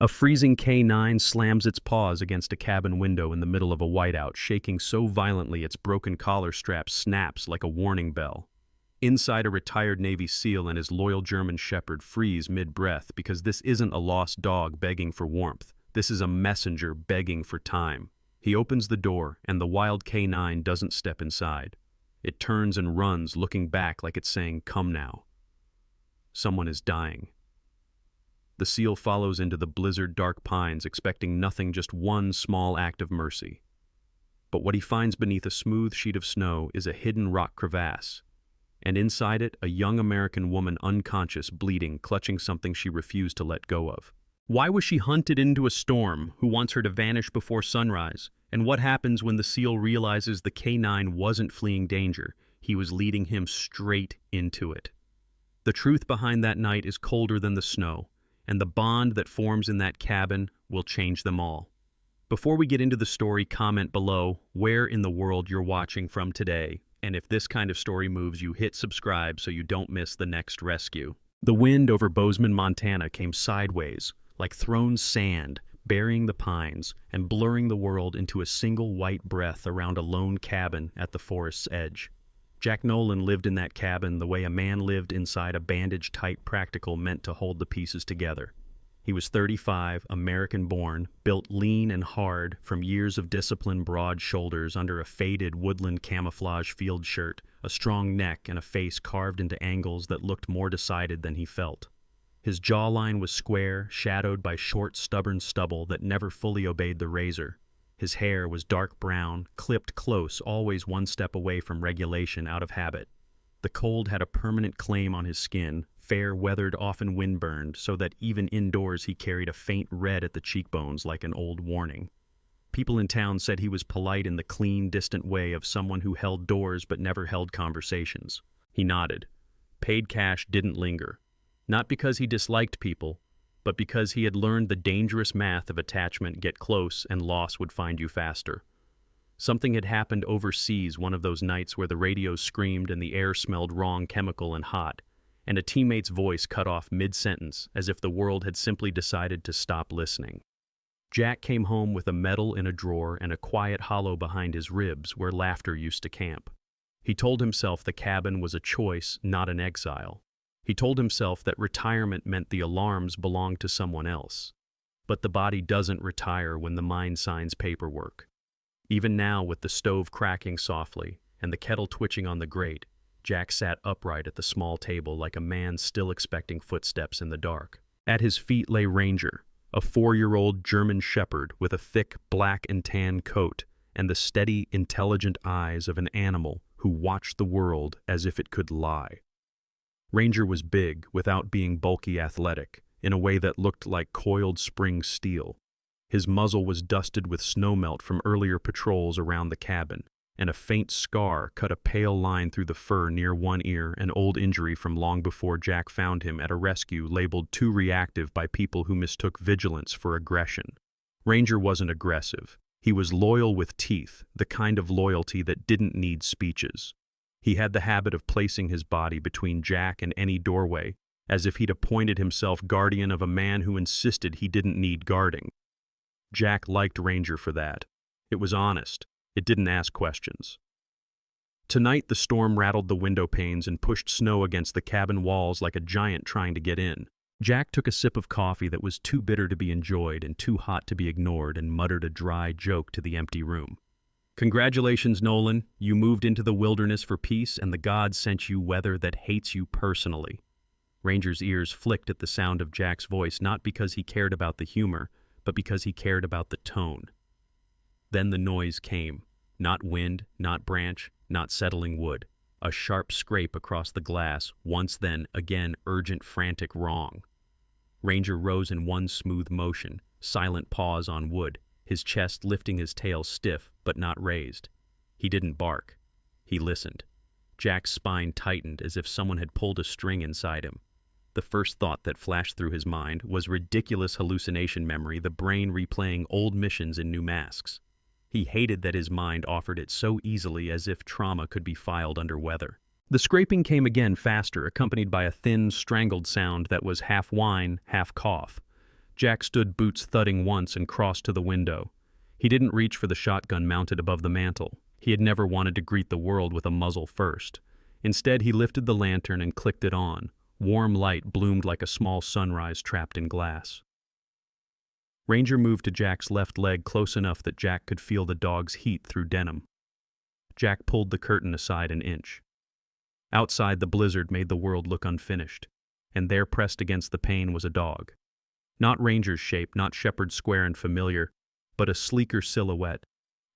A freezing K9 slams its paws against a cabin window in the middle of a whiteout, shaking so violently its broken collar strap snaps like a warning bell. Inside, a retired Navy SEAL and his loyal German Shepherd freeze mid-breath because this isn't a lost dog begging for warmth. This is a messenger begging for time. He opens the door, and the wild K9 doesn't step inside. It turns and runs, looking back like it's saying, "Come now." Someone is dying. The SEAL follows into the blizzard-dark pines, expecting nothing, just one small act of mercy. But what he finds beneath a smooth sheet of snow is a hidden rock crevasse, and inside it, a young American woman unconscious, bleeding, clutching something she refused to let go of. Why was she hunted into a storm? Who wants her to vanish before sunrise? And what happens when the SEAL realizes the K9 wasn't fleeing danger? He was leading him straight into it. The truth behind that night is colder than the snow, and the bond that forms in that cabin will change them all. Before we get into the story, comment below where in the world you're watching from today, and if this kind of story moves you, hit subscribe so you don't miss the next rescue. The wind over Bozeman, Montana came sideways, like thrown sand, burying the pines and blurring the world into a single white breath around a lone cabin at the forest's edge. Jack Nolan lived in that cabin the way a man lived inside a bandage-tight practical meant to hold the pieces together. He was 35, American-born, built lean and hard from years of discipline, broad shoulders under a faded woodland camouflage field shirt, a strong neck, and a face carved into angles that looked more decided than he felt. His jawline was square, shadowed by short, stubborn stubble that never fully obeyed the razor. His hair was dark brown, clipped close, always one step away from regulation out of habit. The cold had a permanent claim on his skin, fair, weathered, often windburned, so that even indoors he carried a faint red at the cheekbones like an old warning. People in town said he was polite in the clean, distant way of someone who held doors but never held conversations. He nodded. Paid cash didn't linger. Not because he disliked people, but because he had learned the dangerous math of attachment: get close and loss would find you faster. Something had happened overseas one of those nights where the radios screamed and the air smelled wrong, chemical and hot, and a teammate's voice cut off mid-sentence as if the world had simply decided to stop listening. Jack came home with a medal in a drawer and a quiet hollow behind his ribs where laughter used to camp. He told himself the cabin was a choice, not an exile. He told himself that retirement meant the alarms belonged to someone else. But the body doesn't retire when the mind signs paperwork. Even now, with the stove cracking softly and the kettle twitching on the grate, Jack sat upright at the small table like a man still expecting footsteps in the dark. At his feet lay Ranger, a 4-year-old German Shepherd with a thick black and tan coat and the steady, intelligent eyes of an animal who watched the world as if it could lie. Ranger was big without being bulky athletic, in a way that looked like coiled spring steel. His muzzle was dusted with snowmelt from earlier patrols around the cabin, and a faint scar cut a pale line through the fur near one ear, an old injury from long before Jack found him at a rescue labeled too reactive by people who mistook vigilance for aggression. Ranger wasn't aggressive. He was loyal with teeth, the kind of loyalty that didn't need speeches. He had the habit of placing his body between Jack and any doorway, as if he'd appointed himself guardian of a man who insisted he didn't need guarding. Jack liked Ranger for that. It was honest. It didn't ask questions. Tonight the storm rattled the window panes and pushed snow against the cabin walls like a giant trying to get in. Jack took a sip of coffee that was too bitter to be enjoyed and too hot to be ignored and muttered a dry joke to the empty room. Congratulations, Nolan. You moved into the wilderness for peace, and the gods sent you weather that hates you personally. Ranger's ears flicked at the sound of Jack's voice, not because he cared about the humor, but because he cared about the tone. Then the noise came. Not wind, not branch, not settling wood. A sharp scrape across the glass, once then, again, urgent, frantic wrong. Ranger rose in one smooth motion, silent pause on wood, his chest lifting, his tail stiff but not raised. He didn't bark. He listened. Jack's spine tightened as if someone had pulled a string inside him. The first thought that flashed through his mind was ridiculous hallucination memory, the brain replaying old missions in new masks. He hated that his mind offered it so easily, as if trauma could be filed under weather. The scraping came again, faster, accompanied by a thin, strangled sound that was half whine, half cough. Jack stood, boots thudding once, and crossed to the window. He didn't reach for the shotgun mounted above the mantel. He had never wanted to greet the world with a muzzle first. Instead, he lifted the lantern and clicked it on. Warm light bloomed like a small sunrise trapped in glass. Ranger moved to Jack's left leg close enough that Jack could feel the dog's heat through denim. Jack pulled the curtain aside an inch. Outside, the blizzard made the world look unfinished, and there pressed against the pane was a dog. Not Ranger's shape, not shepherd square and familiar, but a sleeker silhouette,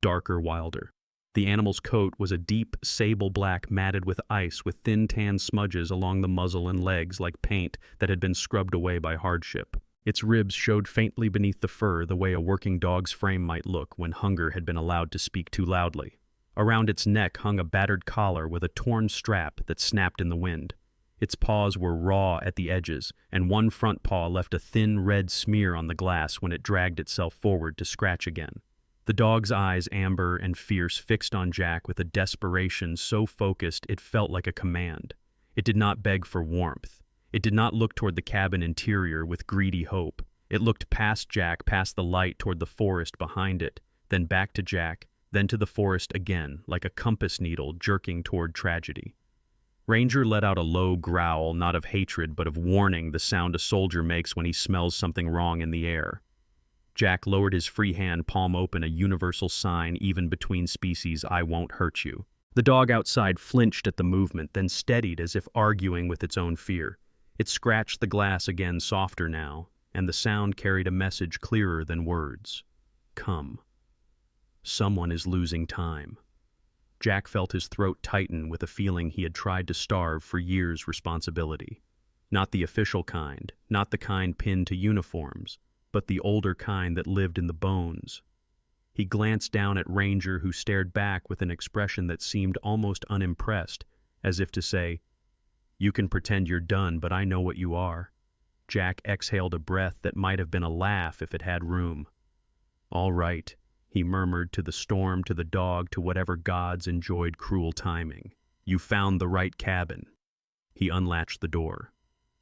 darker, wilder. The animal's coat was a deep sable black matted with ice with thin tan smudges along the muzzle and legs like paint that had been scrubbed away by hardship. Its ribs showed faintly beneath the fur the way a working dog's frame might look when hunger had been allowed to speak too loudly. Around its neck hung a battered collar with a torn strap that snapped in the wind. Its paws were raw at the edges, and one front paw left a thin red smear on the glass when it dragged itself forward to scratch again. The dog's eyes, amber and fierce, fixed on Jack with a desperation so focused it felt like a command. It did not beg for warmth. It did not look toward the cabin interior with greedy hope. It looked past Jack, past the light toward the forest behind it, then back to Jack, then to the forest again, like a compass needle jerking toward tragedy. Ranger let out a low growl, not of hatred but of warning, the sound a soldier makes when he smells something wrong in the air. Jack lowered his free hand, palm open, a universal sign even between species, I won't hurt you. The dog outside flinched at the movement, then steadied as if arguing with its own fear. It scratched the glass again, softer now, and the sound carried a message clearer than words. Come. Someone is losing time. Jack felt his throat tighten with a feeling he had tried to starve for years' responsibility. Not the official kind, not the kind pinned to uniforms, but the older kind that lived in the bones. He glanced down at Ranger, who stared back with an expression that seemed almost unimpressed, as if to say, You can pretend you're done, but I know what you are. Jack exhaled a breath that might have been a laugh if it had room. All right, he murmured to the storm, to the dog, to whatever gods enjoyed cruel timing. You found the right cabin. He unlatched the door.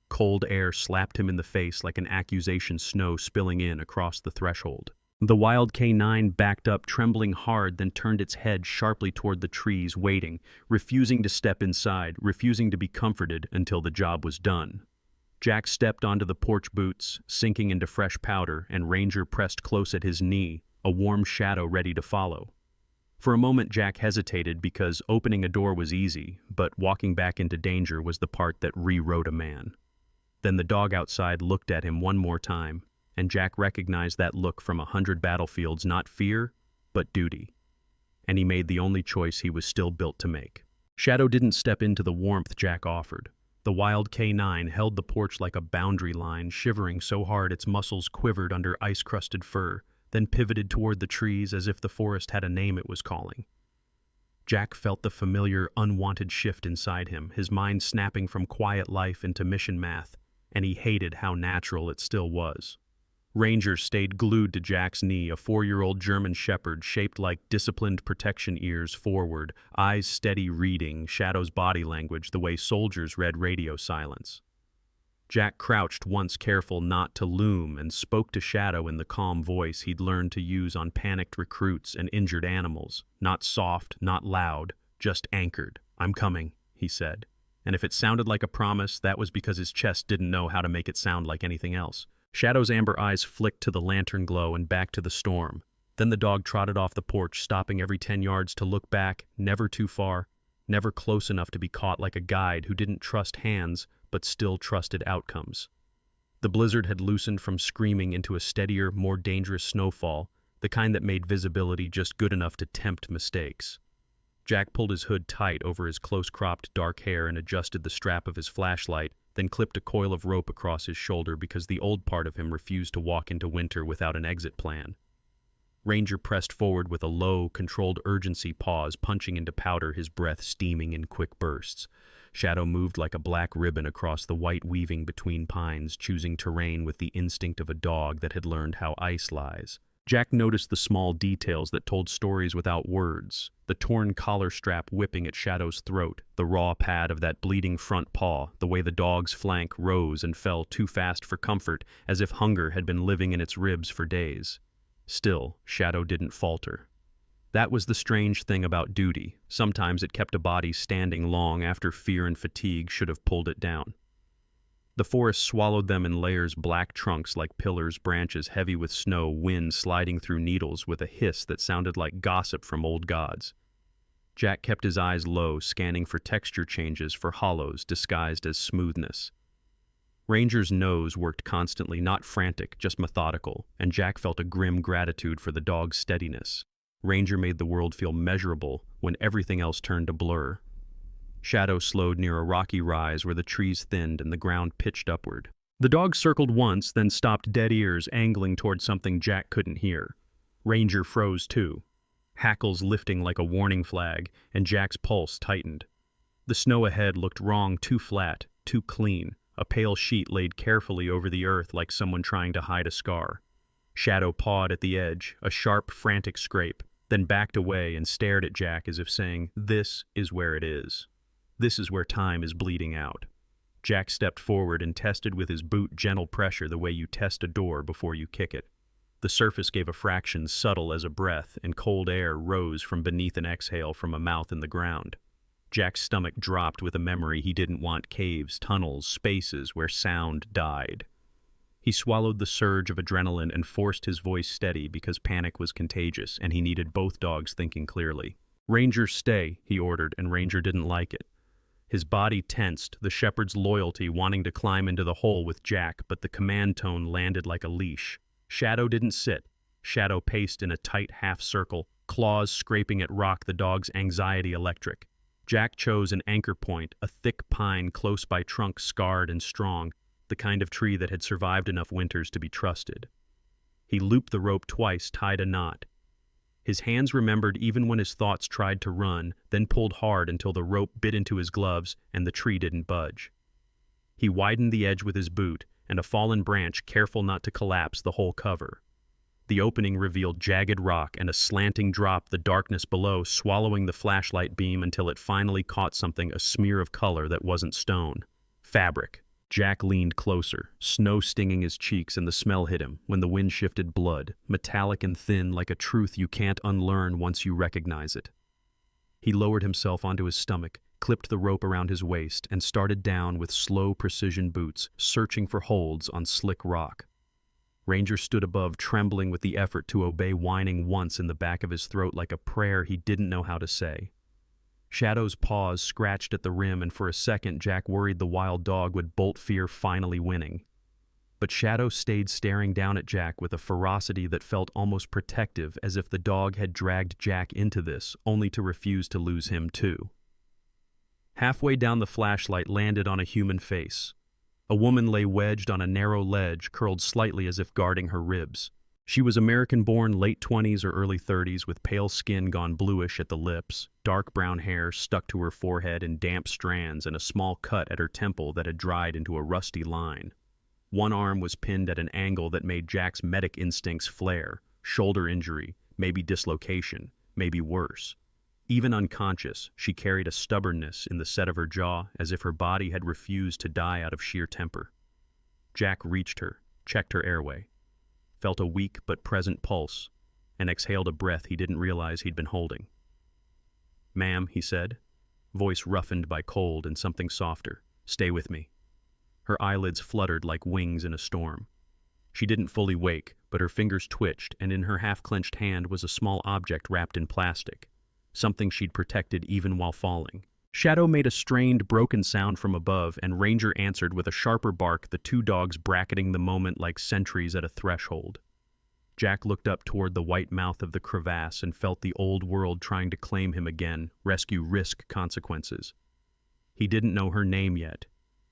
Cold air slapped him in the face like an accusation, snow spilling in across the threshold. The wild K9 backed up, trembling hard, then turned its head sharply toward the trees, waiting, refusing to step inside, refusing to be comforted until the job was done. Jack stepped onto the porch boots, sinking into fresh powder, and Ranger pressed close at his knee, a warm shadow ready to follow. For a moment Jack hesitated because opening a door was easy, but walking back into danger was the part that rewrote a man. Then the dog outside looked at him one more time, and Jack recognized that look from 100 battlefields, not fear, but duty. And he made the only choice he was still built to make. Shadow didn't step into the warmth Jack offered. The wild K9 held the porch like a boundary line, shivering so hard its muscles quivered under ice-crusted fur, then pivoted toward the trees as if the forest had a name it was calling. Jack felt the familiar, unwanted shift inside him, his mind snapping from quiet life into mission math, and he hated how natural it still was. Ranger stayed glued to Jack's knee, a 4-year-old German shepherd shaped like disciplined protection ears forward, eyes steady reading, Shadow's body language the way soldiers read radio silence. Jack crouched once, careful not to loom, and spoke to Shadow in the calm voice he'd learned to use on panicked recruits and injured animals. Not soft, not loud, just anchored. I'm coming, he said. And if it sounded like a promise, that was because his chest didn't know how to make it sound like anything else. Shadow's amber eyes flicked to the lantern glow and back to the storm. Then the dog trotted off the porch, stopping every 10 yards to look back, never too far, never close enough to be caught like a guide who didn't trust hands but still trusted outcomes. The blizzard had loosened from screaming into a steadier, more dangerous snowfall, the kind that made visibility just good enough to tempt mistakes. Jack pulled his hood tight over his close-cropped dark hair and adjusted the strap of his flashlight, then clipped a coil of rope across his shoulder because the old part of him refused to walk into winter without an exit plan. Ranger pressed forward with a low, controlled urgency pause, punching into powder, his breath steaming in quick bursts. Shadow moved like a black ribbon across the white weaving between pines, choosing terrain with the instinct of a dog that had learned how ice lies. Jack noticed the small details that told stories without words, the torn collar strap whipping at Shadow's throat, the raw pad of that bleeding front paw, the way the dog's flank rose and fell too fast for comfort, as if hunger had been living in its ribs for days. Still, Shadow didn't falter. That was the strange thing about duty. Sometimes it kept a body standing long after fear and fatigue should have pulled it down. The forest swallowed them in layers, black trunks like pillars, branches heavy with snow, wind sliding through needles with a hiss that sounded like gossip from old gods. Jack kept his eyes low, scanning for texture changes, for hollows disguised as smoothness. Ranger's nose worked constantly, not frantic, just methodical, and Jack felt a grim gratitude for the dog's steadiness. Ranger made the world feel measurable when everything else turned to blur. Shadow slowed near a rocky rise where the trees thinned and the ground pitched upward. The dog circled once, then stopped dead ears, angling toward something Jack couldn't hear. Ranger froze too, hackles lifting like a warning flag, and Jack's pulse tightened. The snow ahead looked wrong, too flat, too clean, a pale sheet laid carefully over the earth like someone trying to hide a scar. Shadow pawed at the edge, a sharp, frantic scrape, then backed away and stared at Jack as if saying, "This is where it is. This is where time is bleeding out." Jack stepped forward and tested with his boot gentle pressure the way you test a door before you kick it. The surface gave a fraction subtle as a breath, and cold air rose from beneath an exhale from a mouth in the ground. Jack's stomach dropped with a memory he didn't want: caves, tunnels, spaces where sound died. He swallowed the surge of adrenaline and forced his voice steady because panic was contagious and he needed both dogs thinking clearly. "Ranger, stay," he ordered, and Ranger didn't like it. His body tensed, the shepherd's loyalty wanting to climb into the hole with Jack, but the command tone landed like a leash. Shadow didn't sit. Shadow paced in a tight half-circle, claws scraping at rock, the dog's anxiety electric. Jack chose an anchor point, a thick pine close by, trunk scarred and strong, the kind of tree that had survived enough winters to be trusted. He looped the rope twice, tied a knot. His hands remembered even when his thoughts tried to run, then pulled hard until the rope bit into his gloves and the tree didn't budge. He widened the edge with his boot, and a fallen branch, careful not to collapse the whole cover. The opening revealed jagged rock and a slanting drop, the darkness below swallowing the flashlight beam until it finally caught something, a smear of color that wasn't stone. Fabric. Jack leaned closer, snow stinging his cheeks, and the smell hit him when the wind shifted blood, metallic and thin like a truth you can't unlearn once you recognize it. He lowered himself onto his stomach, clipped the rope around his waist, and started down with slow precision boots, searching for holds on slick rock. Ranger stood above, trembling with the effort to obey, whining once in the back of his throat like a prayer he didn't know how to say. Shadow's paws scratched at the rim, and for a second Jack worried the wild dog would bolt, fear finally winning. But Shadow stayed staring down at Jack with a ferocity that felt almost protective, as if the dog had dragged Jack into this, only to refuse to lose him too. Halfway down, the flashlight landed on a human face. A woman lay wedged on a narrow ledge, curled slightly as if guarding her ribs. She was American-born, late 20s or early 30s, with pale skin gone bluish at the lips, dark brown hair stuck to her forehead in damp strands, and a small cut at her temple that had dried into a rusty line. One arm was pinned at an angle that made Jack's medic instincts flare. Shoulder injury, maybe dislocation, maybe worse. Even unconscious, she carried a stubbornness in the set of her jaw, as if her body had refused to die out of sheer temper. Jack reached her, checked her airway, felt a weak but present pulse, and exhaled a breath he didn't realize he'd been holding. "Ma'am," he said, voice roughened by cold and something softer. "Stay with me." Her eyelids fluttered like wings in a storm. She didn't fully wake, but her fingers twitched, and in her half-clenched hand was a small object wrapped in plastic, something she'd protected even while falling. Shadow made a strained, broken sound from above, and Ranger answered with a sharper bark, the two dogs bracketing the moment like sentries at a threshold. Jack looked up toward the white mouth of the crevasse and felt the old world trying to claim him again, rescue, risk consequences. He didn't know her name yet.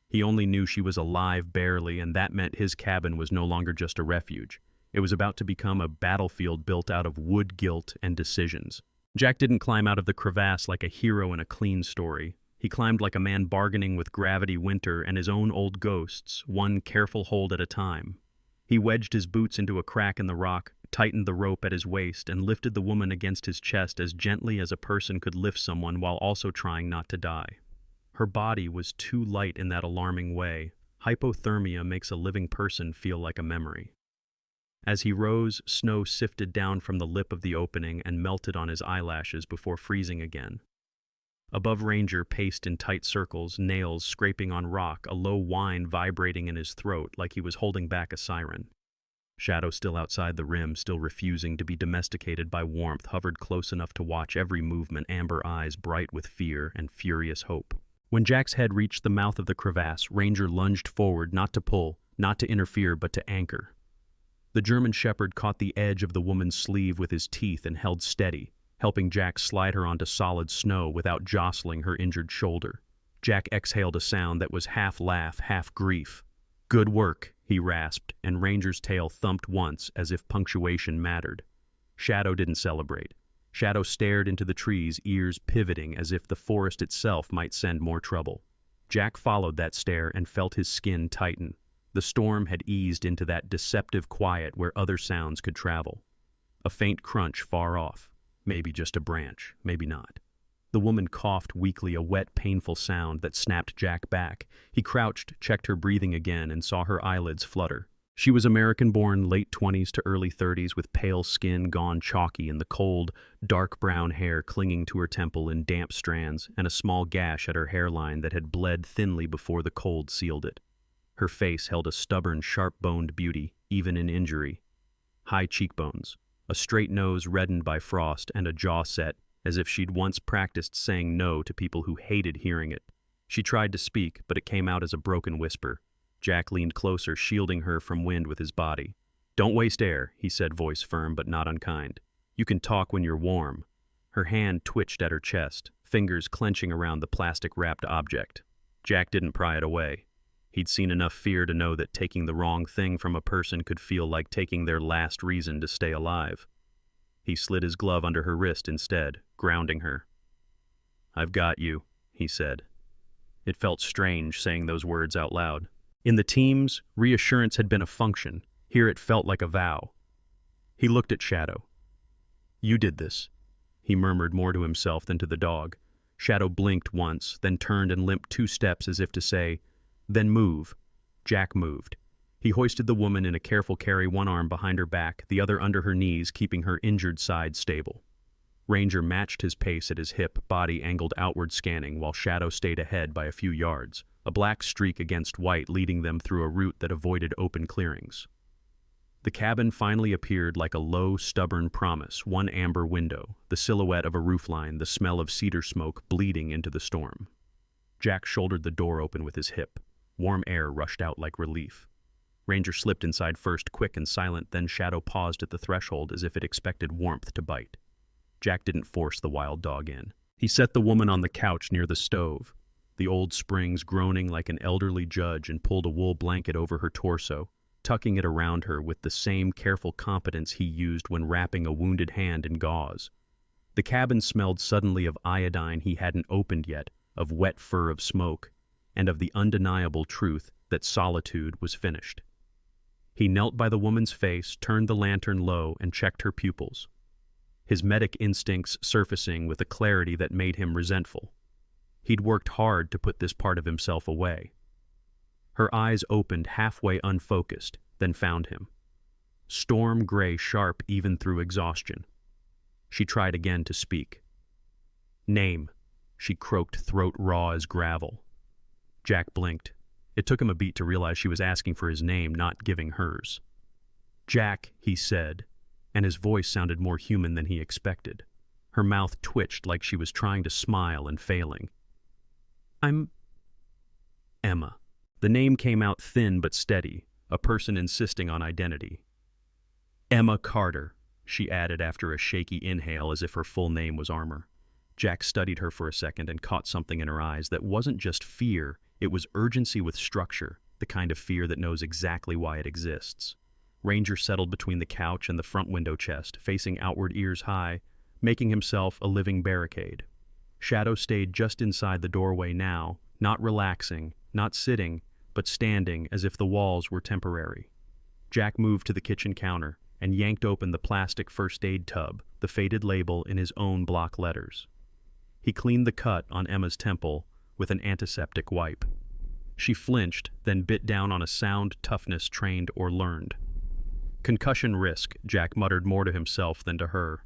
He only knew she was alive barely, and that meant his cabin was no longer just a refuge. It was about to become a battlefield built out of wood, guilt, and decisions. Jack didn't climb out of the crevasse like a hero in a clean story. He climbed like a man bargaining with gravity, winter, and his own old ghosts, one careful hold at a time. He wedged his boots into a crack in the rock, tightened the rope at his waist, and lifted the woman against his chest as gently as a person could lift someone while also trying not to die. Her body was too light in that alarming way. Hypothermia makes a living person feel like a memory. As he rose, snow sifted down from the lip of the opening and melted on his eyelashes before freezing again. Above Ranger paced in tight circles, nails scraping on rock, a low whine vibrating in his throat like he was holding back a siren. Shadow, still outside the rim, still refusing to be domesticated by warmth, hovered close enough to watch every movement, amber eyes bright with fear and furious hope. When Jack's head reached the mouth of the crevasse, Ranger lunged forward, not to pull, not to interfere, but to anchor. The German shepherd caught the edge of the woman's sleeve with his teeth and held steady, helping Jack slide her onto solid snow without jostling her injured shoulder. Jack exhaled a sound that was half laugh, half grief. "Good work," he rasped, and Ranger's tail thumped once as if punctuation mattered. Shadow didn't celebrate. Shadow stared into the trees, ears pivoting as if the forest itself might send more trouble. Jack followed that stare and felt his skin tighten. The storm had eased into that deceptive quiet where other sounds could travel. A faint crunch far off. Maybe just a branch, maybe not. The woman coughed weakly, a wet, painful sound that snapped Jack back. He crouched, checked her breathing again, and saw her eyelids flutter. She was American-born, late 20s to early 30s, with pale skin gone chalky and the cold, dark brown hair clinging to her temple in damp strands, and a small gash at her hairline that had bled thinly before the cold sealed it. Her face held a stubborn, sharp-boned beauty, even in injury. High cheekbones, a straight nose reddened by frost, and a jaw set, as if she'd once practiced saying no to people who hated hearing it. She tried to speak, but it came out as a broken whisper. Jack leaned closer, shielding her from wind with his body. "Don't waste air," he said, voice firm but not unkind. "You can talk when you're warm." Her hand twitched at her chest, fingers clenching around the plastic-wrapped object. Jack didn't pry it away. He'd seen enough fear to know that taking the wrong thing from a person could feel like taking their last reason to stay alive. He slid his glove under her wrist instead, grounding her. "I've got you," he said. It felt strange saying those words out loud. In the teams, reassurance had been a function. Here it felt like a vow. He looked at Shadow. "You did this," he murmured more to himself than to the dog. Shadow blinked once, then turned and limped 2 steps as if to say, "Then move." Jack moved. He hoisted the woman in a careful carry, one arm behind her back, the other under her knees, keeping her injured side stable. Ranger matched his pace at his hip, body angled outward scanning, while Shadow stayed ahead by a few yards, a black streak against white leading them through a route that avoided open clearings. The cabin finally appeared like a low, stubborn promise, one amber window, the silhouette of a roofline, the smell of cedar smoke bleeding into the storm. Jack shouldered the door open with his hip. Warm air rushed out like relief. Ranger slipped inside first, quick and silent, then Shadow paused at the threshold as if it expected warmth to bite. Jack didn't force the wild dog in. He set the woman on the couch near the stove, the old springs groaning like an elderly judge, and pulled a wool blanket over her torso, tucking it around her with the same careful competence he used when wrapping a wounded hand in gauze. The cabin smelled suddenly of iodine he hadn't opened yet, of wet fur of smoke, and of the undeniable truth that solitude was finished. He knelt by the woman's face, turned the lantern low, and checked her pupils, his medic instincts surfacing with a clarity that made him resentful. He'd worked hard to put this part of himself away. Her eyes opened halfway unfocused, then found him. Storm gray, sharp even through exhaustion. She tried again to speak. "Name," she croaked, throat raw as gravel. Jack blinked. It took him a beat to realize she was asking for his name, not giving hers. "Jack," he said, and his voice sounded more human than he expected. Her mouth twitched like she was trying to smile and failing. "I'm Emma." The name came out thin but steady, a person insisting on identity. "Emma Carter," she added after a shaky inhale as if her full name was armor. Jack studied her for a second and caught something in her eyes that wasn't just fear, it was urgency with structure, the kind of fear that knows exactly why it exists. Ranger settled between the couch and the front window chest, facing outward, ears high, making himself a living barricade. Shadow stayed just inside the doorway now, not relaxing, not sitting, but standing as if the walls were temporary. Jack moved to the kitchen counter, and yanked open the plastic first aid tub, the faded label in his own block letters. He cleaned the cut on Emma's temple with an antiseptic wipe. She flinched, then bit down on a sound toughness trained or learned. Concussion risk, Jack muttered more to himself than to her.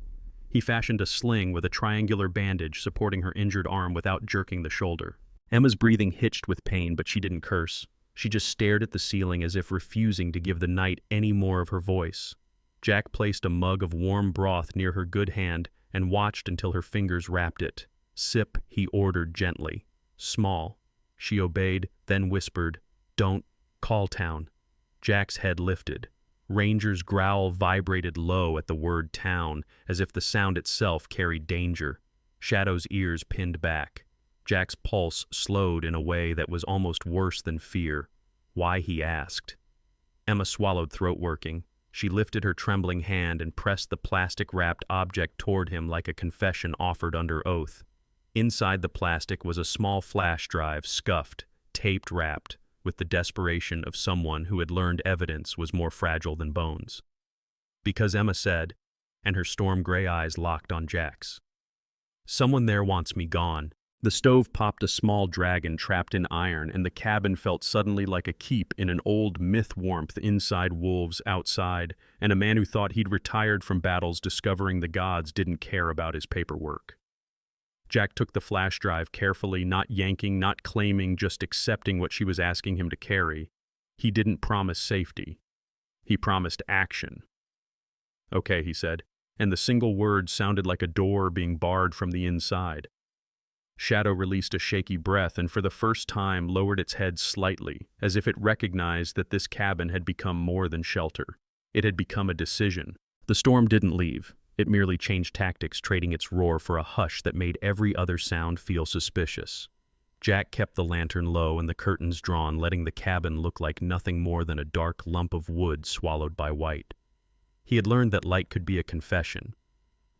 He fashioned a sling with a triangular bandage supporting her injured arm without jerking the shoulder. Emma's breathing hitched with pain, but she didn't curse. She just stared at the ceiling as if refusing to give the night any more of her voice. Jack placed a mug of warm broth near her good hand and watched until her fingers wrapped it. "Sip," he ordered gently. "Small." She obeyed, then whispered, "Don't call town." Jack's head lifted. Ranger's growl vibrated low at the word town, as if the sound itself carried danger. Shadow's ears pinned back. Jack's pulse slowed in a way that was almost worse than fear. Why, he asked. Emma swallowed, throat working. She lifted her trembling hand and pressed the plastic-wrapped object toward him like a confession offered under oath. Inside the plastic was a small flash drive, scuffed, taped-wrapped, with the desperation of someone who had learned evidence was more fragile than bones. Because Emma said, and her storm-gray eyes locked on Jack's. "Someone there wants me gone." The stove popped a small dragon trapped in iron, and the cabin felt suddenly like a keep in an old myth. Warmth inside, wolves outside, and a man who thought he'd retired from battles discovering the gods didn't care about his paperwork. Jack took the flash drive carefully, not yanking, not claiming, just accepting what she was asking him to carry. He didn't promise safety. He promised action. "Okay," he said, and the single word sounded like a door being barred from the inside. Shadow released a shaky breath and for the first time lowered its head slightly, as if it recognized that this cabin had become more than shelter. It had become a decision. The storm didn't leave. It merely changed tactics, trading its roar for a hush that made every other sound feel suspicious. Jack kept the lantern low and the curtains drawn, letting the cabin look like nothing more than a dark lump of wood swallowed by white. He had learned that light could be a confession.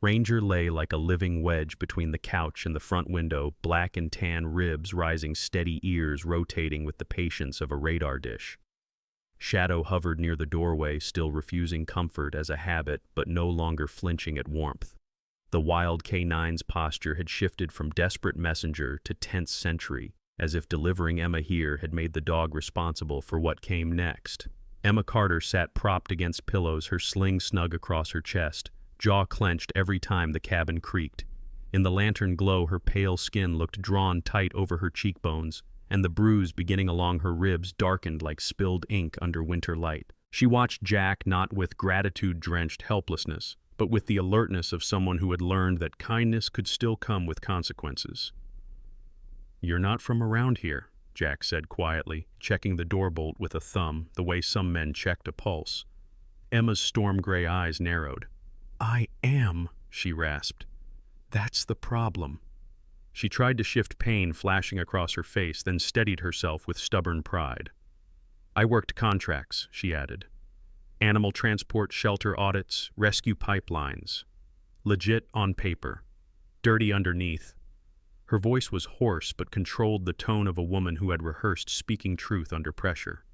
Ranger lay like a living wedge between the couch and the front window, black and tan ribs rising, steady ears rotating with the patience of a radar dish. Shadow hovered near the doorway, still refusing comfort as a habit, but no longer flinching at warmth. The wild K9's posture had shifted from desperate messenger to tense sentry, as if delivering Emma here had made the dog responsible for what came next. Emma Carter sat propped against pillows, her sling snug across her chest, jaw clenched every time the cabin creaked. In the lantern glow, her pale skin looked drawn tight over her cheekbones, and the bruise beginning along her ribs darkened like spilled ink under winter light. She watched Jack not with gratitude-drenched helplessness, but with the alertness of someone who had learned that kindness could still come with consequences. "You're not from around here," Jack said quietly, checking the door bolt with a thumb, the way some men checked a pulse. Emma's storm-gray eyes narrowed. "I am," she rasped. "That's the problem." She tried to shift pain flashing across her face, then steadied herself with stubborn pride. "I worked contracts," she added. "Animal transport, shelter audits, rescue pipelines. Legit on paper. Dirty underneath." Her voice was hoarse but controlled the tone of a woman who had rehearsed speaking truth under pressure.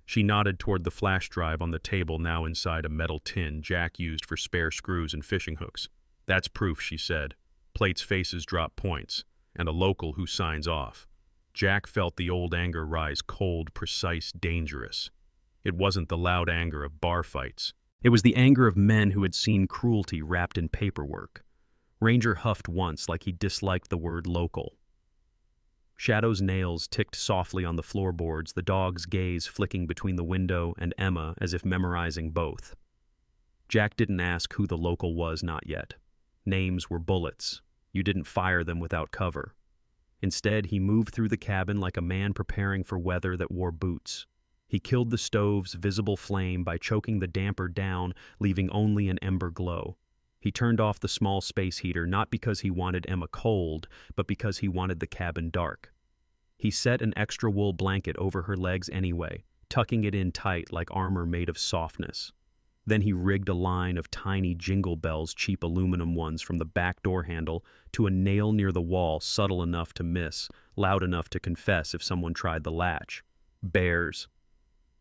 She nodded toward the flash drive on the table, now inside a metal tin Jack used for spare screws and fishing hooks. "That's proof," she said. "Plates, faces, drop points, and a local who signs off." Jack felt the old anger rise, cold, precise, dangerous. It wasn't the loud anger of bar fights. It was the anger of men who had seen cruelty wrapped in paperwork. Ranger huffed once like he disliked the word local. Shadow's nails ticked softly on the floorboards, the dog's gaze flicking between the window and Emma as if memorizing both. Jack didn't ask who the local was, not yet. Names were bullets. You didn't fire them without cover. Instead, he moved through the cabin like a man preparing for weather that wore boots. He killed the stove's visible flame by choking the damper down, leaving only an ember glow. He turned off the small space heater, not because he wanted Emma cold, but because he wanted the cabin dark. He set an extra wool blanket over her legs anyway, tucking it in tight like armor made of softness. Then he rigged a line of tiny jingle bells, cheap aluminum ones, from the back door handle to a nail near the wall, subtle enough to miss, loud enough to confess if someone tried the latch. "Bears."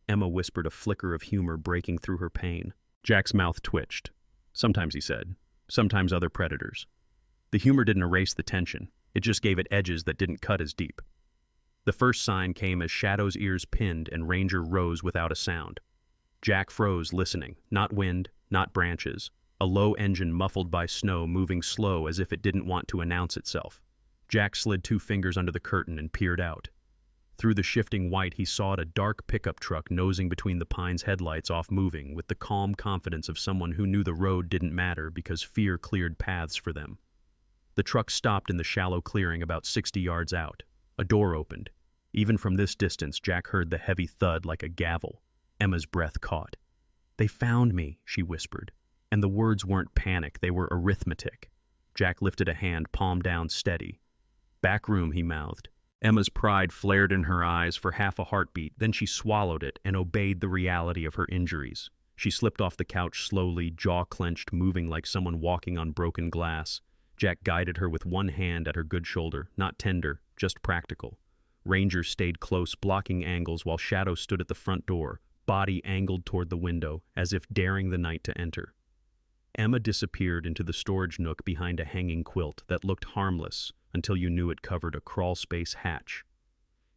Emma whispered, a flicker of humor breaking through her pain. Jack's mouth twitched. Sometimes, he said. Sometimes other predators. The humor didn't erase the tension. It just gave it edges that didn't cut as deep. The first sign came as Shadow's ears pinned and Ranger rose without a sound. Jack froze, listening. Not wind, not branches. A low engine muffled by snow moving slow as if it didn't want to announce itself. Jack slid 2 fingers under the curtain and peered out. Through the shifting white, he saw a dark pickup truck nosing between the Pine's headlights off moving with the calm confidence of someone who knew the road didn't matter because fear cleared paths for them. The truck stopped in the shallow clearing about 60 yards out. A door opened. Even from this distance, Jack heard the heavy thud like a gavel. Emma's breath caught. "They found me," she whispered. And the words weren't panic, they were arithmetic. Jack lifted a hand, palm down, steady. "Back room," he mouthed. Emma's pride flared in her eyes for half a heartbeat, then she swallowed it and obeyed the reality of her injuries. She slipped off the couch slowly, jaw clenched, moving like someone walking on broken glass. Jack guided her with one hand at her good shoulder, not tender, just practical. Ranger stayed close, blocking angles while Shadow stood at the front door, body angled toward the window, as if daring the night to enter. Emma disappeared into the storage nook behind a hanging quilt that looked harmless until you knew it covered a crawl-space hatch.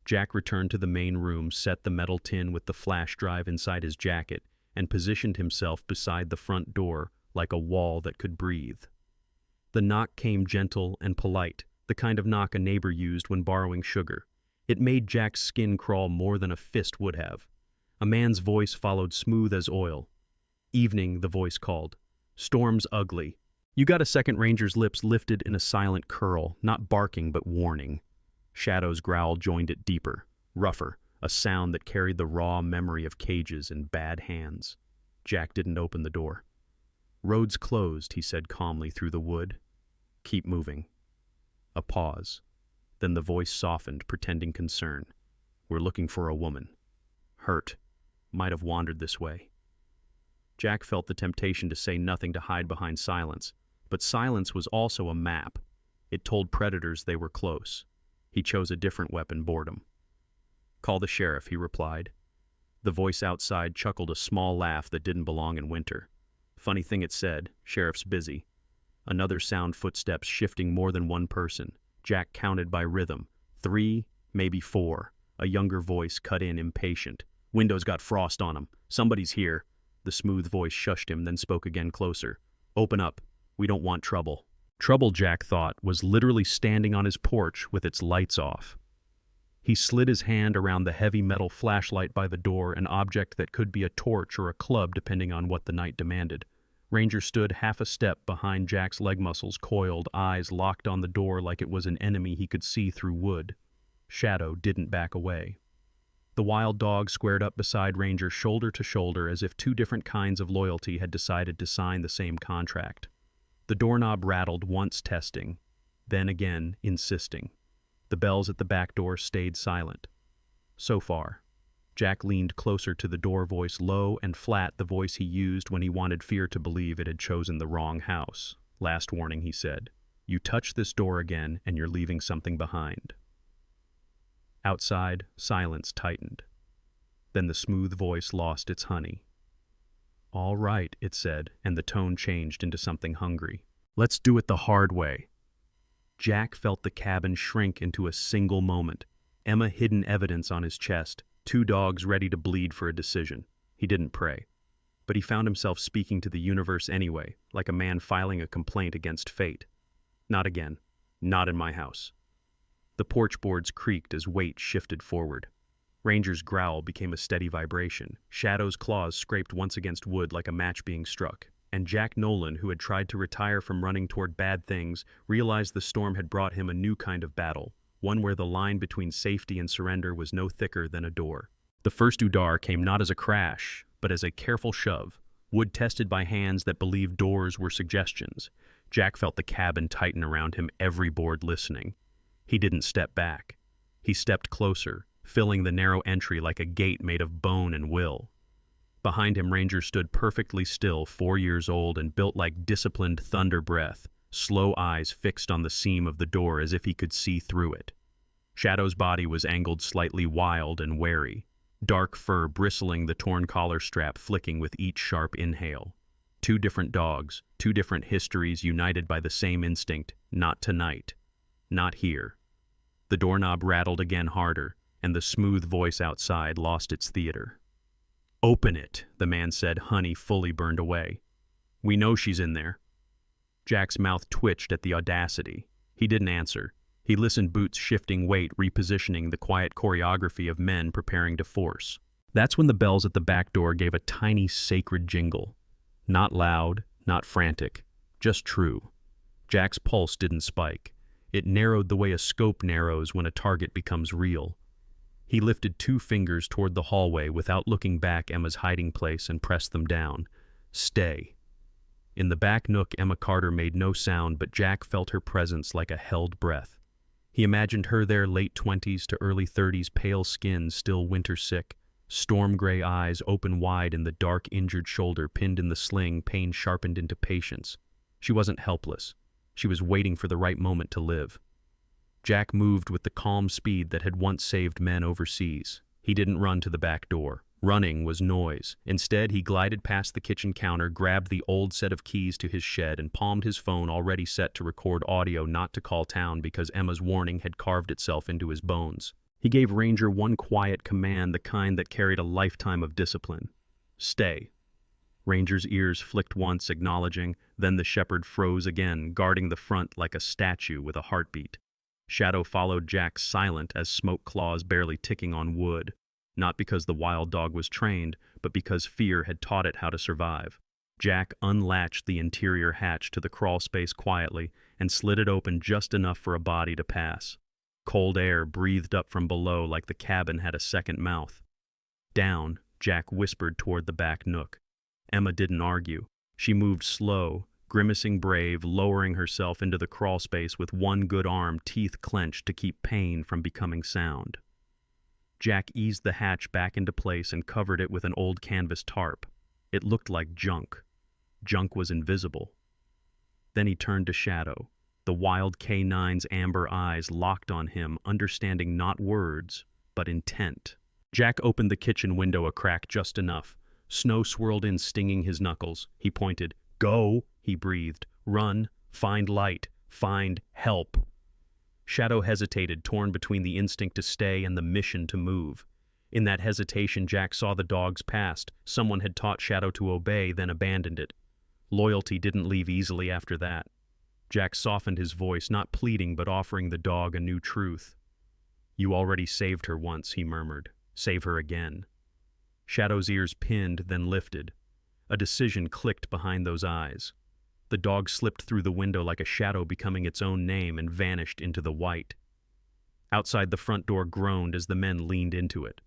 Jack returned to the main room, set the metal tin with the flash drive inside his jacket, and positioned himself beside the front door like a wall that could breathe. The knock came gentle and polite, the kind of knock a neighbor used when borrowing sugar. It made Jack's skin crawl more than a fist would have. A man's voice followed smooth as oil. "Evening," the voice called. "Storm's ugly." "You got a second?" Ranger's lips lifted in a silent curl, not barking but warning. Shadow's growl joined it deeper, rougher, a sound that carried the raw memory of cages and bad hands. Jack didn't open the door. "Road's closed," he said calmly through the wood. "Keep moving." A pause. Then the voice softened, pretending concern. "We're looking for a woman. Hurt. Might have wandered this way." Jack felt the temptation to say nothing to hide behind silence, but silence was also a map. It told predators they were close. He chose a different weapon, boredom. "Call the sheriff," he replied. The voice outside chuckled a small laugh that didn't belong in winter. Funny thing it said, "Sheriff's busy." Another sound, footsteps shifting more than one person. Jack counted by rhythm. 3, maybe 4. A younger voice cut in, impatient. "Windows got frost on 'em. Somebody's here." The smooth voice shushed him, then spoke again closer. "Open up. We don't want trouble." Trouble, Jack thought, was literally standing on his porch with its lights off. He slid his hand around the heavy metal flashlight by the door, an object that could be a torch or a club depending on what the night demanded. Ranger stood half a step behind Jack's leg muscles, coiled, eyes locked on the door like it was an enemy he could see through wood. Shadow didn't back away. The wild dog squared up beside Ranger, shoulder to shoulder, as if 2 different kinds of loyalty had decided to sign the same contract. The doorknob rattled, once testing, then again insisting. The bells at the back door stayed silent. So far. Jack leaned closer to the door, voice low and flat, the voice he used when he wanted fear to believe it had chosen the wrong house. "Last warning," he said. "You touch this door again and you're leaving something behind." Outside, silence tightened. Then the smooth voice lost its honey. "All right," it said, and the tone changed into something hungry. "Let's do it the hard way." Jack felt the cabin shrink into a single moment. Emma hidden evidence on his chest, 2 dogs ready to bleed for a decision. He didn't pray. But he found himself speaking to the universe anyway, like a man filing a complaint against fate. "Not again. Not in my house." The porch boards creaked as weight shifted forward. Ranger's growl became a steady vibration. Shadow's claws scraped once against wood like a match being struck. And Jack Nolan, who had tried to retire from running toward bad things, realized the storm had brought him a new kind of battle, one where the line between safety and surrender was no thicker than a door. The first Udar came not as a crash, but as a careful shove, wood tested by hands that believed doors were suggestions. Jack felt the cabin tighten around him, every board listening. He didn't step back. He stepped closer, filling the narrow entry like a gate made of bone and will. Behind him, Ranger stood perfectly still, 4 years old and built like disciplined thunder breath, slow eyes fixed on the seam of the door as if he could see through it. Shadow's body was angled slightly wild and wary. dark fur bristling, the torn collar strap flicking with each sharp inhale. Two different dogs, two different histories united by the same instinct: not tonight. Not here. The doorknob rattled again harder, and the smooth voice outside lost its theater. "Open it," the man said, honey fully burned away. "We know she's in there." Jack's mouth twitched at the audacity. He didn't answer. He listened, boots shifting weight, repositioning, the quiet choreography of men preparing to force. That's when the bells at the back door gave a tiny sacred jingle. Not loud, not frantic, just true. Jack's pulse didn't spike. It narrowed the way a scope narrows when a target becomes real. He lifted two fingers toward the hallway without looking back, Emma's hiding place, and pressed them down. Stay. In the back nook, Emma Carter made no sound, but Jack felt her presence like a held breath. He imagined her there, late 20s to early 30s, pale skin, still winter-sick, storm-gray eyes open wide in the dark, injured shoulder pinned in the sling, pain sharpened into patience. She wasn't helpless. She was waiting for the right moment to live. Jack moved with the calm speed that had once saved men overseas. He didn't run to the back door. Running was noise. Instead, he glided past the kitchen counter, grabbed the old set of keys to his shed, and palmed his phone, already set to record audio, not to call town because Emma's warning had carved itself into his bones. He gave Ranger one quiet command, the kind that carried a lifetime of discipline. Stay. Ranger's ears flicked once, acknowledging, then the shepherd froze again, guarding the front like a statue with a heartbeat. Shadow followed Jack, silent as smoke claws barely ticking on wood, not because the wild dog was trained, but because fear had taught it how to survive. Jack unlatched the interior hatch to the crawl space quietly and slid it open just enough for a body to pass. Cold air breathed up from below like the cabin had a second mouth. Down, Jack whispered toward the back nook. Emma didn't argue. She moved slow, grimacing brave, lowering herself into the crawl space with one good arm, teeth clenched to keep pain from becoming sound. Jack eased the hatch back into place and covered it with an old canvas tarp. It looked like junk. Junk was invisible. Then he turned to Shadow. The wild K9's amber eyes locked on him, understanding not words, but intent. Jack opened the kitchen window a crack just enough. Snow swirled in, stinging his knuckles. He pointed. "Go," he breathed. "Run. Find light. Find help." Shadow hesitated, torn between the instinct to stay and the mission to move. In that hesitation, Jack saw the dogs past. Someone had taught Shadow to obey, then abandoned it. Loyalty didn't leave easily after that. Jack softened his voice, not pleading but offering the dog a new truth. "You already saved her once," he murmured. "Save her again." Shadow's ears pinned, then lifted. A decision clicked behind those eyes. The dog slipped through the window like a shadow becoming its own name and vanished into the white. Outside, the front door groaned as the men leaned into it.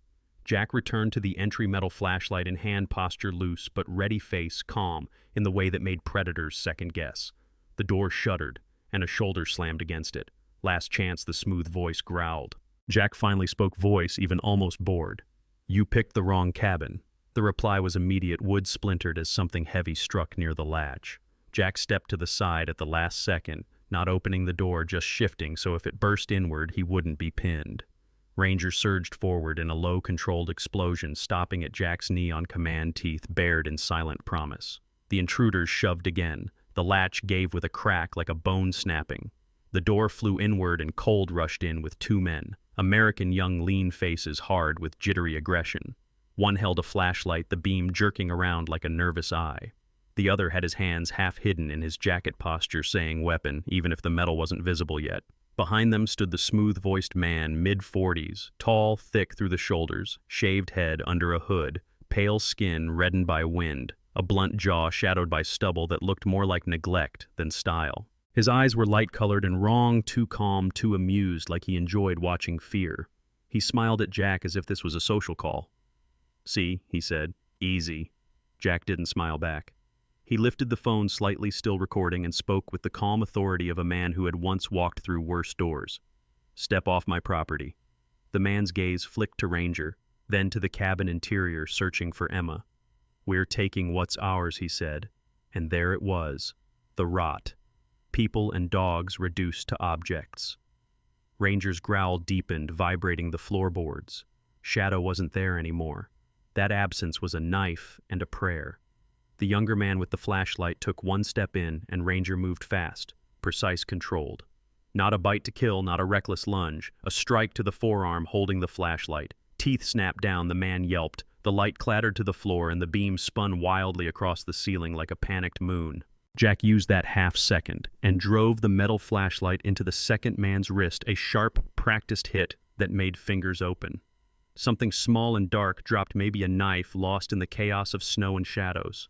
Jack returned to the entry, metal flashlight in hand, posture loose, but ready, face calm, in the way that made predators second guess. The door shuddered, and a shoulder slammed against it. "Last chance," the smooth voice growled. Jack finally spoke, voice even almost bored. "You picked the wrong cabin." The reply was immediate, wood splintered as something heavy struck near the latch. Jack stepped to the side at the last second, not opening the door, just shifting so if it burst inward, he wouldn't be pinned. Ranger surged forward in a low, controlled explosion, stopping at Jack's knee on command, teeth bared in silent promise. The intruders shoved again. The latch gave with a crack like a bone snapping. The door flew inward and cold rushed in with two men. American young, lean faces, hard with jittery aggression. One held a flashlight, the beam jerking around like a nervous eye. The other had his hands half hidden in his jacket posture, saying weapon, even if the metal wasn't visible yet. Behind them stood the smooth-voiced man, mid-40s, tall, thick through the shoulders, shaved head under a hood, pale skin reddened by wind, a blunt jaw shadowed by stubble that looked more like neglect than style. His eyes were light-colored and wrong, too calm, too amused, like he enjoyed watching fear. He smiled at Jack as if this was a social call. "See," he said. "Easy." Jack didn't smile back. He lifted the phone, slightly still recording, and spoke with the calm authority of a man who had once walked through worse doors. "Step off my property." The man's gaze flicked to Ranger, then to the cabin interior, searching for Emma. "We're taking what's ours," he said. And there it was, the rot. People and dogs reduced to objects. Ranger's growl deepened, vibrating the floorboards. Shadow wasn't there anymore. That absence was a knife and a prayer. The younger man with the flashlight took one step in, and Ranger moved fast, precise, controlled. Not a bite to kill, not a reckless lunge, a strike to the forearm holding the flashlight. Teeth snapped down, the man yelped. The light clattered to the floor, and the beam spun wildly across the ceiling like a panicked moon. Jack used that half second and drove the metal flashlight into the second man's wrist, a sharp, practiced hit that made fingers open. Something small and dark dropped, maybe a knife, lost in the chaos of snow and shadows.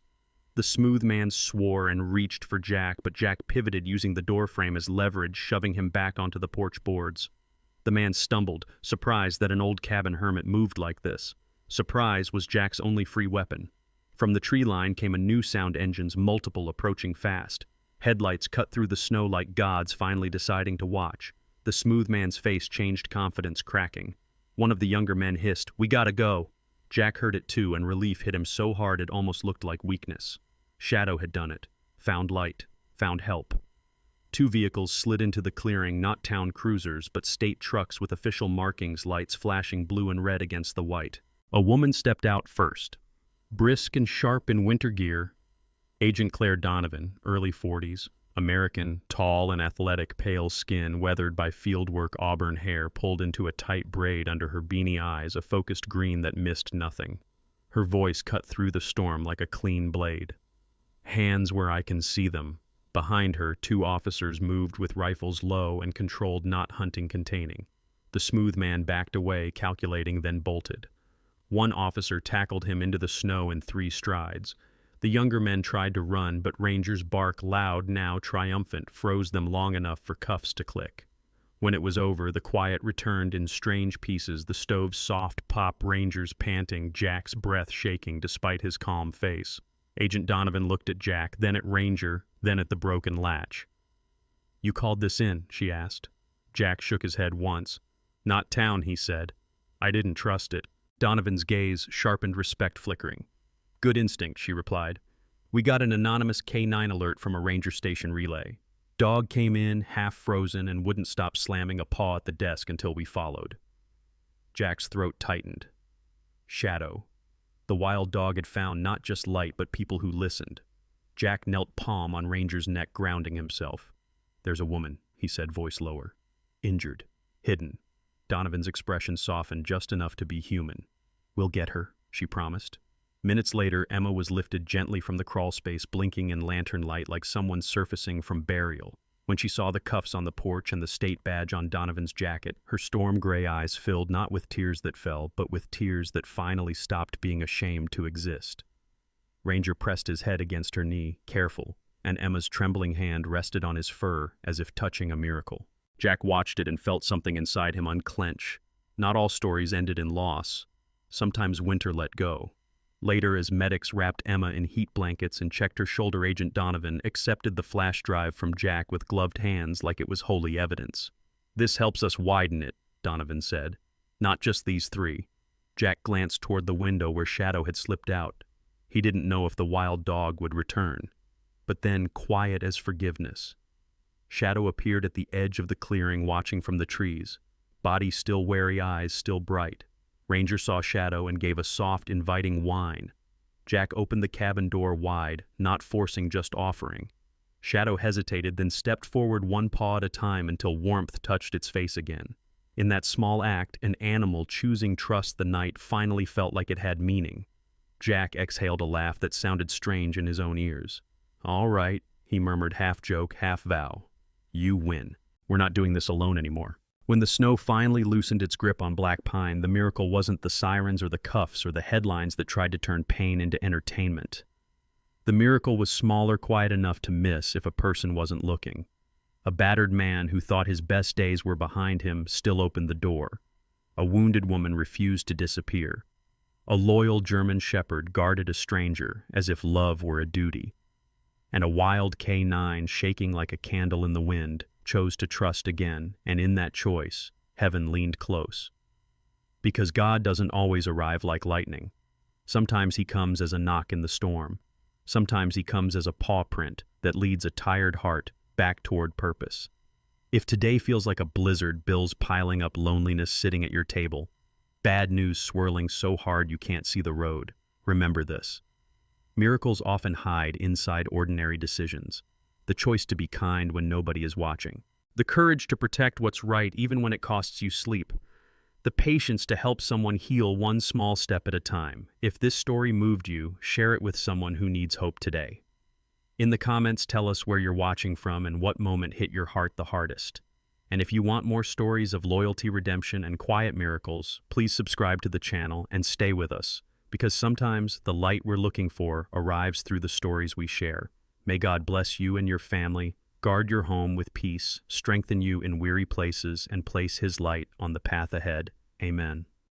The smooth man swore and reached for Jack, but Jack pivoted using the doorframe as leverage, shoving him back onto the porch boards. The man stumbled, surprised that an old cabin hermit moved like this. Surprise was Jack's only free weapon. From the tree line came a new sound, engines, multiple, approaching fast. Headlights cut through the snow like gods finally deciding to watch. The smooth man's face changed, confidence cracking. One of the younger men hissed, "We gotta go." Jack heard it too, and relief hit him so hard it almost looked like weakness. Shadow had done it. Found light. Found help. Two vehicles slid into the clearing, not town cruisers, but state trucks with official markings, lights flashing blue and red against the white. A woman stepped out first. Brisk and sharp in winter gear, Agent Claire Donovan, early 40s, American, tall and athletic, pale skin, weathered by fieldwork, auburn hair pulled into a tight braid under her beanie eyes, a focused green that missed nothing. Her voice cut through the storm like a clean blade. "Hands where I can see them." Behind her, two officers moved with rifles low and controlled, not hunting, containing. The smooth man backed away, calculating, then bolted. One officer tackled him into the snow in 3 strides. The younger men tried to run, but Ranger's bark, loud, now triumphant, froze them long enough for cuffs to click. When it was over, the quiet returned in strange pieces, the stove's soft pop, Ranger's panting, Jack's breath shaking despite his calm face. Agent Donovan looked at Jack, then at Ranger, then at the broken latch. "You called this in?" she asked. Jack shook his head once. "Not town," he said. "I didn't trust it." Donovan's gaze sharpened, respect flickering. "Good instinct," she replied. "We got an anonymous K9 alert from a ranger station relay. Dog came in, half frozen, and wouldn't stop slamming a paw at the desk until we followed." Jack's throat tightened. Shadow. The wild dog had found not just light, but people who listened. Jack knelt, palm on Ranger's neck, grounding himself. "There's a woman," he said, voice lower. "Injured. Hidden." Donovan's expression softened just enough to be human. "We'll get her," she promised. Minutes later, Emma was lifted gently from the crawl space, blinking in lantern light like someone surfacing from burial. When she saw the cuffs on the porch and the state badge on Donovan's jacket, her storm gray eyes filled not with tears that fell, but with tears that finally stopped being ashamed to exist. Ranger pressed his head against her knee, careful, and Emma's trembling hand rested on his fur as if touching a miracle. Jack watched it and felt something inside him unclench. Not all stories ended in loss. Sometimes winter let go. Later, as medics wrapped Emma in heat blankets and checked her shoulder, Agent Donovan accepted the flash drive from Jack with gloved hands like it was holy evidence. "This helps us widen it," Donovan said. "Not just these 3. Jack glanced toward the window where Shadow had slipped out. He didn't know if the wild dog would return. But then, quiet as forgiveness. Shadow appeared at the edge of the clearing, watching from the trees. Body still wary, eyes still bright. Ranger saw Shadow and gave a soft, inviting whine. Jack opened the cabin door wide, not forcing, just offering. Shadow hesitated, then stepped forward one paw at a time until warmth touched its face again. In that small act, an animal choosing trust the night finally felt like it had meaning. Jack exhaled a laugh that sounded strange in his own ears. "All right," he murmured, half joke, half vow. "You win. We're not doing this alone anymore." When the snow finally loosened its grip on Black Pine, the miracle wasn't the sirens or the cuffs or the headlines that tried to turn pain into entertainment. The miracle was small or quiet enough to miss if a person wasn't looking. A battered man who thought his best days were behind him still opened the door. A wounded woman refused to disappear. A loyal German shepherd guarded a stranger as if love were a duty. And a wild K9, shaking like a candle in the wind, chose to trust again, and in that choice, heaven leaned close. Because God doesn't always arrive like lightning. Sometimes he comes as a knock in the storm. Sometimes he comes as a paw print that leads a tired heart back toward purpose. If today feels like a blizzard, bills piling up, loneliness sitting at your table, Bad news swirling so hard you can't see the road. Remember this. Miracles often hide inside ordinary decisions. The choice to be kind when nobody is watching. The courage to protect what's right even when it costs you sleep. The patience to help someone heal one small step at a time. If this story moved you, share it with someone who needs hope today. In the comments, tell us where you're watching from and what moment hit your heart the hardest. And if you want more stories of loyalty, redemption, and quiet miracles, please subscribe to the channel and stay with us, because sometimes the light we're looking for arrives through the stories we share. May God bless you and your family, guard your home with peace, strengthen you in weary places, and place His light on the path ahead. Amen.